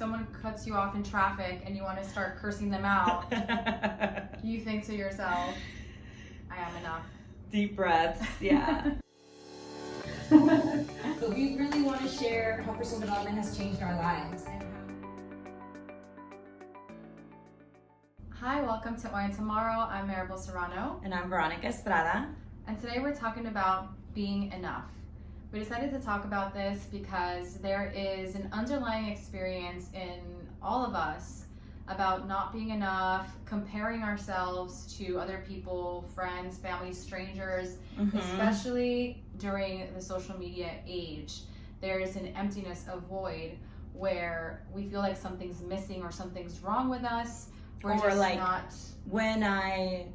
someone cuts you off in traffic and you want to start cursing them out, you think to yourself, I am enough. Deep breaths, yeah. But we really want to share how personal development has changed our lives. Hi, welcome to Hoy and Tomorrow. I'm Maribel Serrano. And I'm Veronica Estrada. And today we're talking about being enough. We decided to talk about this because there is an underlying experience in all of us about not being enough, comparing ourselves to other people, friends, family, strangers, especially during the social media age. There is an emptiness, a void, where we feel like something's missing or something's wrong with us. We're or just like, not... when I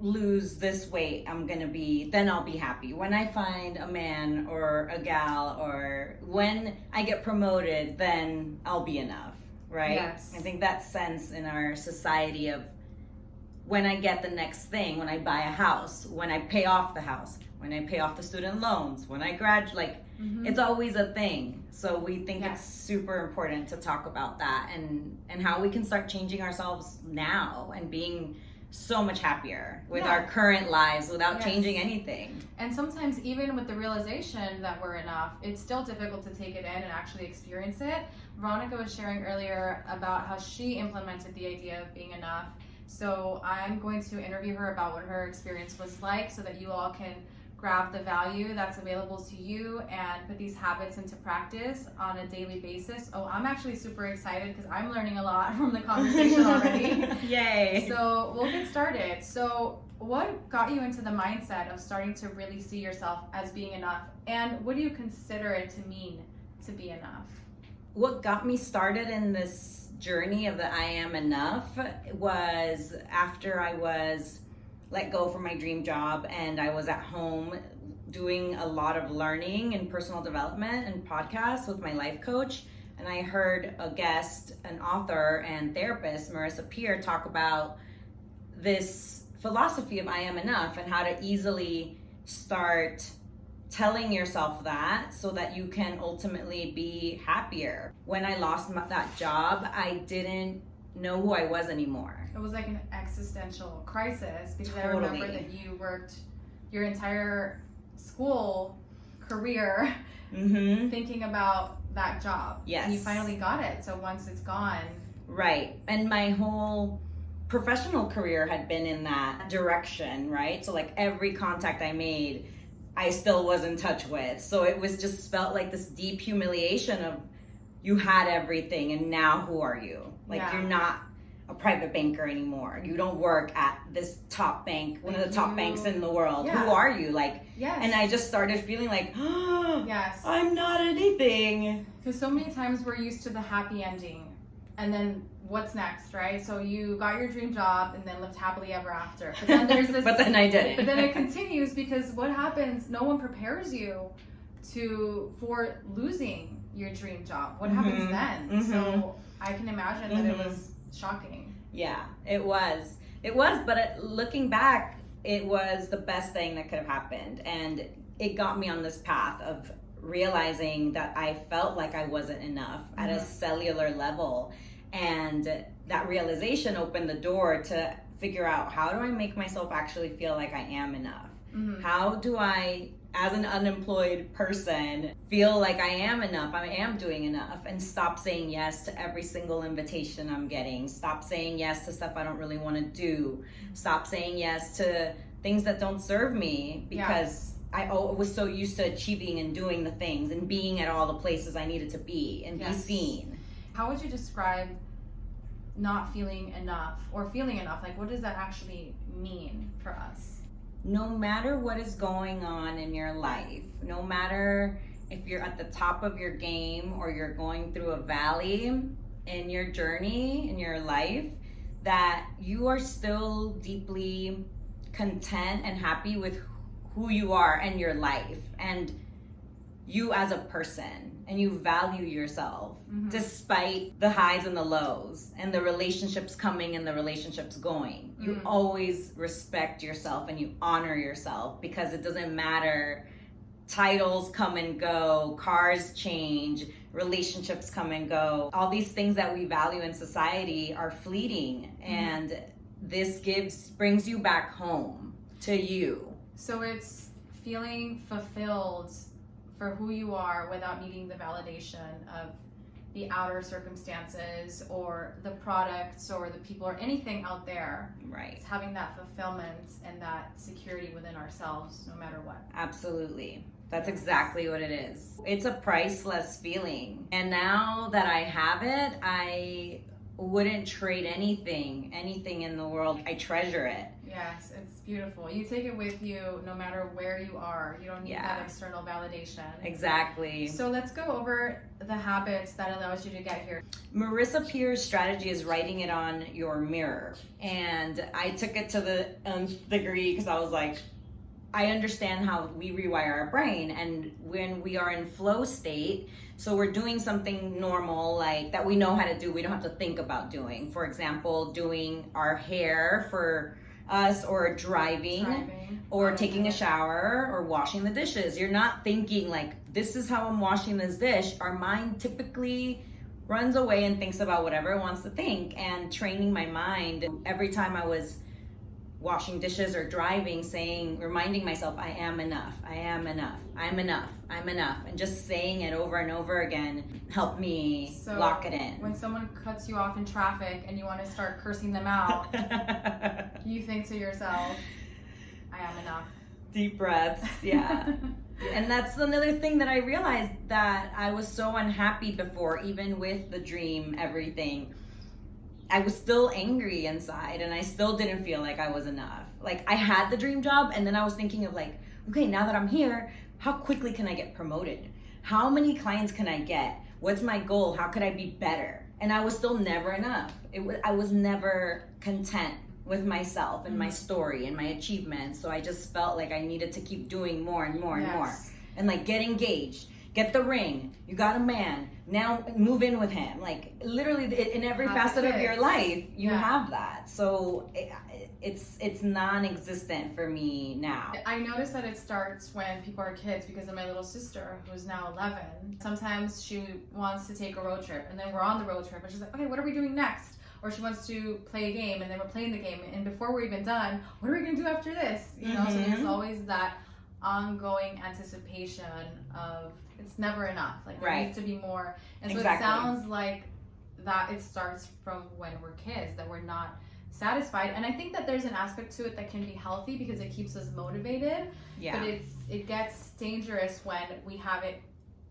lose this weight, then I'll be happy. When I find a man or a gal, or when I get promoted, then I'll be enough, right? Yes. I think that sense in our society of when I get the next thing, when I buy a house, when I pay off the house, when I pay off the student loans, when I graduate, it's always a thing. So we think it's super important to talk about that and how we can start changing ourselves now and being so much happier with our current lives without changing anything. And sometimes even with the realization that we're enough, it's still difficult to take it in and actually experience it. Veronica was sharing earlier about how she implemented the idea of being enough. So I'm going to interview her about what her experience was like so that you all can grab the value that's available to you and put these habits into practice on a daily basis. Oh, I'm actually super excited because I'm learning a lot from the conversation already. Yay. So we'll get started. So what got you into the mindset of starting to really see yourself as being enough? And what do you consider it to mean to be enough? What got me started in this journey of the I am enough was after I was let go from my dream job and I was at home doing a lot of learning and personal development and podcasts with my life coach. And I heard a guest, an author and therapist, Marissa Peer, talk about this philosophy of I am enough and how to easily start telling yourself that so that you can ultimately be happier. When I lost that job, I didn't know who I was anymore. It was like an existential crisis because I remember that you worked your entire school career thinking about that job. Yes. And you finally got it. So once it's gone. Right. And my whole professional career had been in that direction, right? So like every contact I made, I still was in touch with. So it was just felt like this deep humiliation of you had everything and now who are you? Like you're not a private banker anymore. You don't work at this top bank, one of the top banks in the world. Who are you? And I just started feeling like, I'm not anything. Because so many times we're used to the happy ending. And then what's next, right? So you got your dream job and then lived happily ever after. But then there's this. But then I didn't. But then it continues because what happens? No one prepares you for losing your dream job. What happens then? So I can imagine that it was shocking. Yeah, it was. But looking back, it was the best thing that could have happened. And it got me on this path of realizing that I felt like I wasn't enough at a cellular level. And that realization opened the door to figure out, how do I make myself actually feel like I am enough? How do I, as an unemployed person, feel like I am enough, I am doing enough, and stop saying yes to every single invitation I'm getting, stop saying yes to stuff I don't really want to do, stop saying yes to things that don't serve me because I was so used to achieving and doing the things and being at all the places I needed to be and be seen. How would you describe not feeling enough or feeling enough? Like, what does that actually mean for us? No matter what is going on in your life, no matter if you're at the top of your game or you're going through a valley in your journey, in your life, that you are still deeply content and happy with who you are and your life and you as a person, and you value yourself despite the highs and the lows and the relationships coming and the relationships going. You always respect yourself and you honor yourself because it doesn't matter. Titles come and go, cars change, relationships come and go. All these things that we value in society are fleeting, and this brings you back home to you. So it's feeling fulfilled for who you are without needing the validation of the outer circumstances or the products or the people or anything out there. Right. It's having that fulfillment and that security within ourselves no matter what. Absolutely. That's exactly what it is. It's a priceless feeling. And now that I have it, I wouldn't trade anything in the world. I treasure it. Yes, it's beautiful. You take it with you no matter where you are. You don't need that external validation. Exactly. So let's go over the habits that allows you to get here. Marissa Peer's strategy is writing it on your mirror. And I took it to the nth degree because I was like, I understand how we rewire our brain, and when we are in flow state, so we're doing something normal, like that we know how to do, we don't have to think about doing. For example, doing our hair for us, or driving or taking a shower, or washing the dishes. You're not thinking like, this is how I'm washing this dish. Our mind typically runs away and thinks about whatever it wants to think. And training my mind every time I was washing dishes or driving, reminding myself, I am enough, I am enough, I'm enough, I'm enough. And just saying it over and over again helped me lock it in. When someone cuts you off in traffic and you want to start cursing them out, you think to yourself, I am enough. Deep breaths, yeah. And that's another thing that I realized, that I was so unhappy before, even with the dream, everything. I was still angry inside, and I still didn't feel like I was enough. Like, I had the dream job, and then I was thinking of like, okay, now that I'm here, how quickly can I get promoted? How many clients can I get? What's my goal? How could I be better? And I was still never enough. I was never content with myself and my story and my achievements. So I just felt like I needed to keep doing more and more and more. And like, get engaged, get the ring, you got a man, now move in with him. Like, literally in every facet of your life, you have that. So it's non-existent for me now. I notice that it starts when people are kids, because of my little sister, who's now 11. Sometimes she wants to take a road trip, and then we're on the road trip, and she's like, okay, what are we doing next? Or she wants to play a game, and then we're playing the game, and before we're even done, what are we gonna do after this? You know, so there's always that ongoing anticipation of, it's never enough. Like, there needs to be more. And so it sounds like that it starts from when we're kids, that we're not satisfied. And I think that there's an aspect to it that can be healthy because it keeps us motivated. Yeah. But it gets dangerous when we have it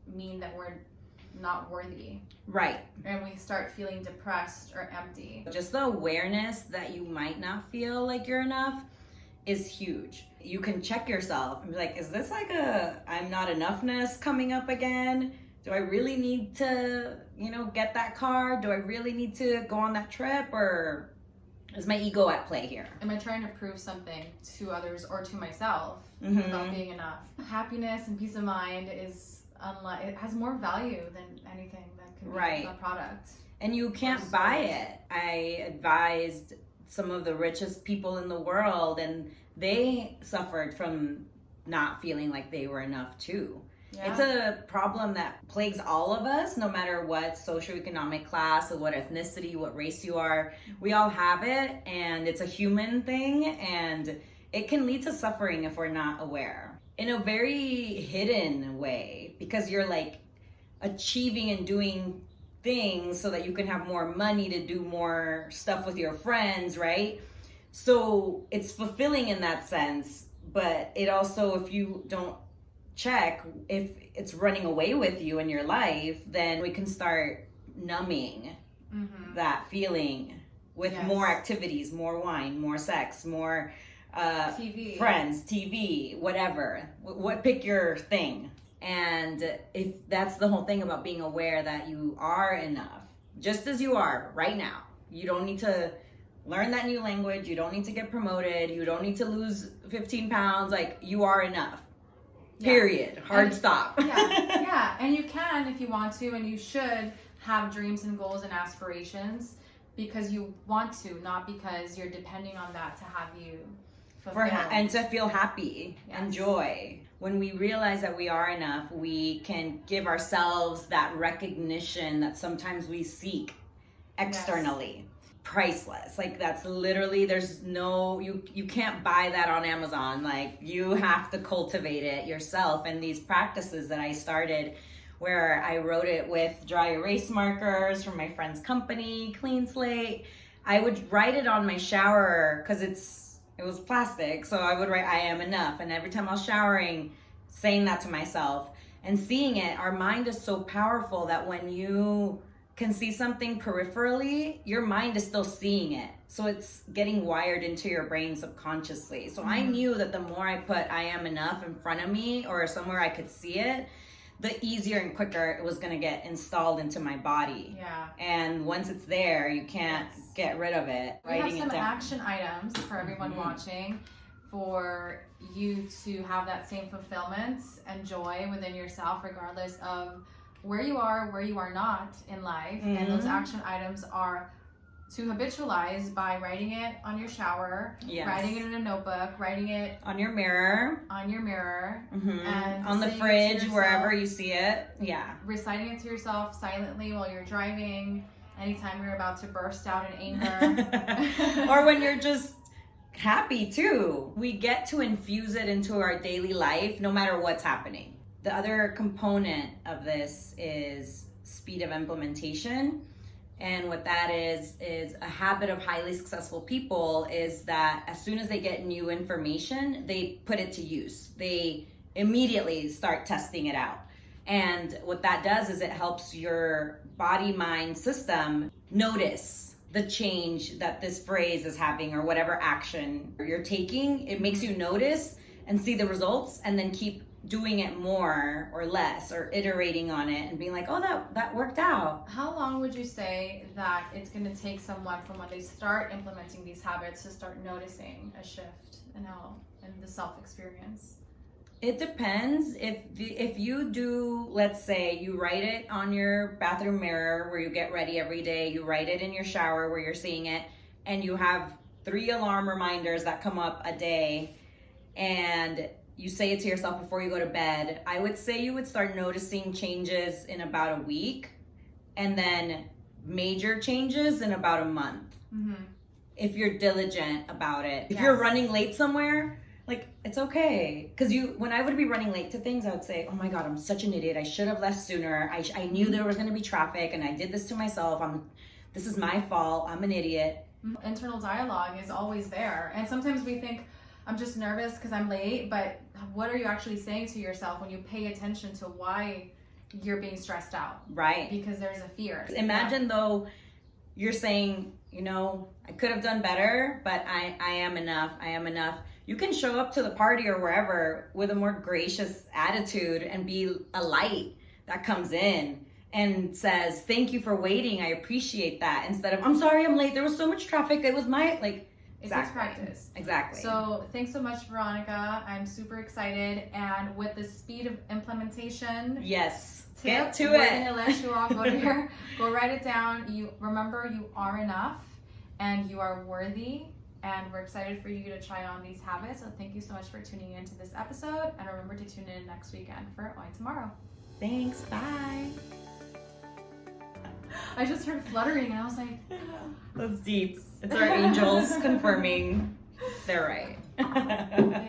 mean that we're not worthy. Right. And we start feeling depressed or empty. Just the awareness that you might not feel like you're enough is huge. You can check yourself and be like, is this like a I'm not enoughness coming up again? Do I really need to, get that car? Do I really need to go on that trip? Or is my ego at play here? Am I trying to prove something to others or to myself about being enough? Happiness and peace of mind it has more value than anything that could be a product. And you can't buy it. I advised some of the richest people in the world, and they suffered from not feeling like they were enough too. Yeah. It's a problem that plagues all of us, no matter what socioeconomic class or what ethnicity, what race you are. We all have it, and it's a human thing, and it can lead to suffering if we're not aware. In a very hidden way, because you're like achieving and doing things so that you can have more money to do more stuff with your friends, right? So it's fulfilling in that sense, but it also, if you don't check if it's running away with you in your life, then we can start numbing that feeling with more activities, more wine, more sex, more TV, friends, TV, whatever. Pick your thing. And if that's the whole thing about being aware that you are enough, just as you are right now. You don't need to learn that new language. You don't need to get promoted. You don't need to lose 15 pounds. Like, you are enough. Period. Hard stop. Yeah. And you can, if you want to, and you should have dreams and goals and aspirations because you want to, not because you're depending on that to have you fulfilled. And to feel happy and joy. when we realize that we are enough, we can give ourselves that recognition that sometimes we seek externally. Priceless. Like, that's literally, there's no, you can't buy that on Amazon. Like, you have to cultivate it yourself. And these practices that I started, where I wrote it with dry erase markers from my friend's company, Clean Slate, I would write it on my shower because it was plastic. So I would write, I am enough. And every time I was showering, saying that to myself and seeing it, our mind is so powerful that when you can see something peripherally, your mind is still seeing it. So it's getting wired into your brain subconsciously. So I knew that the more I put I am enough in front of me or somewhere I could see it, the easier and quicker it was going to get installed into my body. Yeah. And once it's there, you can't get rid of it. We have some action items for everyone watching for you to have that same fulfillment and joy within yourself, regardless of where you are not in life. And those action items are to habitualize by writing it on your shower, writing it in a notebook, writing it on your mirror, and on the fridge, wherever you see it. Yeah. Reciting it to yourself silently while you're driving, anytime you're about to burst out in anger. Or when you're just happy too. We get to infuse it into our daily life no matter what's happening. The other component of this is speed of implementation. And what that is a habit of highly successful people is that as soon as they get new information, they put it to use. They immediately start testing it out. And what that does is it helps your body-mind system notice the change that this phrase is having or whatever action you're taking. It makes you notice and see the results and then keep doing it more or less or iterating on it and being like, oh, that worked out. How long would you say that it's going to take someone from when they start implementing these habits to start noticing a shift in the self-experience? It depends. If you do, let's say you write it on your bathroom mirror where you get ready every day, you write it in your shower where you're seeing it, and you have 3 alarm reminders that come up a day, and you say it to yourself before you go to bed, I would say you would start noticing changes in about a week, and then major changes in about a month. If you're diligent about it. If you're running late somewhere, like, it's okay. Because when I would be running late to things, I would say, oh my God, I'm such an idiot. I should have left sooner. I knew there was going to be traffic and I did this to myself. This is my fault. I'm an idiot. Internal dialogue is always there. And sometimes we think, I'm just nervous because I'm late, but what are you actually saying to yourself when you pay attention to why you're being stressed out? Right. Because there's a fear. Imagine though, you're saying, I could have done better, but I am enough. I am enough. You can show up to the party or wherever with a more gracious attitude and be a light that comes in and says, thank you for waiting. I appreciate that. Instead of, I'm sorry I'm late. There was so much traffic. It was It takes practice. Exactly. So thanks so much, Veronica. I'm super excited. And with the speed of implementation, yes, get to it. We're gonna let you all go write it down. Remember, you are enough and you are worthy. And we're excited for you to try on these habits. So thank you so much for tuning in to this episode. And remember to tune in next weekend for Why Tomorrow. Thanks. Bye. I just heard fluttering and I was like, that's deep. It's our angels confirming they're right.